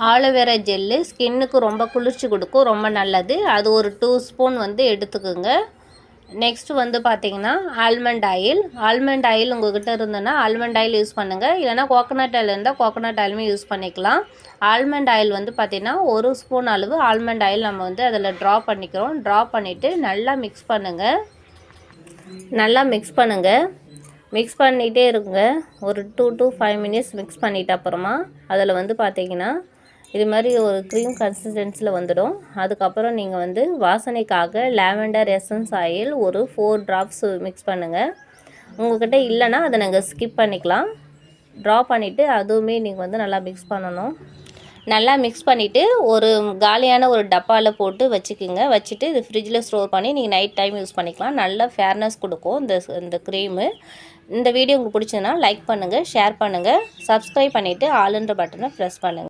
Aloe vera gel ஸ்கின்னுக்கு ரொம்ப குளிர்ச்சி கொடுக்கும், ரொம்ப நல்லது. அது ஒரு 2 ஸ்பூன் வந்து எடுத்துக்கோங்க. நெக்ஸ்ட்டு வந்து பார்த்திங்கன்னா ஆல்மண்ட் ஆயில் உங்கள்கிட்ட இருந்ததுன்னா ஆல்மண்ட் ஆயில் யூஸ் பண்ணுங்கள். இல்லைனா கோகோனட் ஆயில் இருந்தால் கோகோனட் ஆயிலுமே யூஸ் பண்ணிக்கலாம். ஆல்மண்ட் ஆயில் வந்து பார்த்திங்கன்னா 1 ஸ்பூன் அளவு ஆல்மண்ட் ஆயில் நம்ம வந்து அதில் ட்ரா பண்ணிக்கிறோம். ட்ரா பண்ணிவிட்டு நல்லா மிக்ஸ் பண்ணுங்கள். மிக்ஸ் பண்ணிகிட்டே இருங்க. ஒரு 2 to 5 மினிட்ஸ் மிக்ஸ் பண்ணிவிட்டு அப்புறமா அதில் வந்து பார்த்திங்கன்னா இது மாதிரி ஒரு க்ரீம் கன்சிஸ்டன்சியில் வந்துடும். அதுக்கப்புறம் நீங்கள் வந்து வாசனைக்காக லாவெண்டர் எசன்ஸ் ஆயில் ஒரு 4 ட்ராப்ஸ் மிக்ஸ் பண்ணுங்கள். உங்கள்கிட்ட இல்லைன்னா அதை நாங்கள் ஸ்கிப் பண்ணிக்கலாம். ட்ரா பண்ணிவிட்டு அதுவுமே நீங்கள் வந்து நல்லா மிக்ஸ் பண்ணணும். நல்லா மிக்ஸ் பண்ணிவிட்டு ஒரு காலியான ஒரு டப்பாவில் போட்டு வச்சுக்கோங்க. வச்சுட்டு இது ஃப்ரிட்ஜில் ஸ்டோர் பண்ணி நீங்கள் நைட் டைம் யூஸ் பண்ணிக்கலாம். நல்லா ஃபேர்னஸ் கொடுக்கும் இந்த க்ரீமு. இந்த வீடியோ உங்களுக்கு பிடிச்சதுன்னா லைக் பண்ணுங்கள், ஷேர் பண்ணுங்கள், சப்ஸ்கிரைப் பண்ணிவிட்டு ஆல்ன்ற பட்டனை ப்ரெஸ் பண்ணுங்கள்.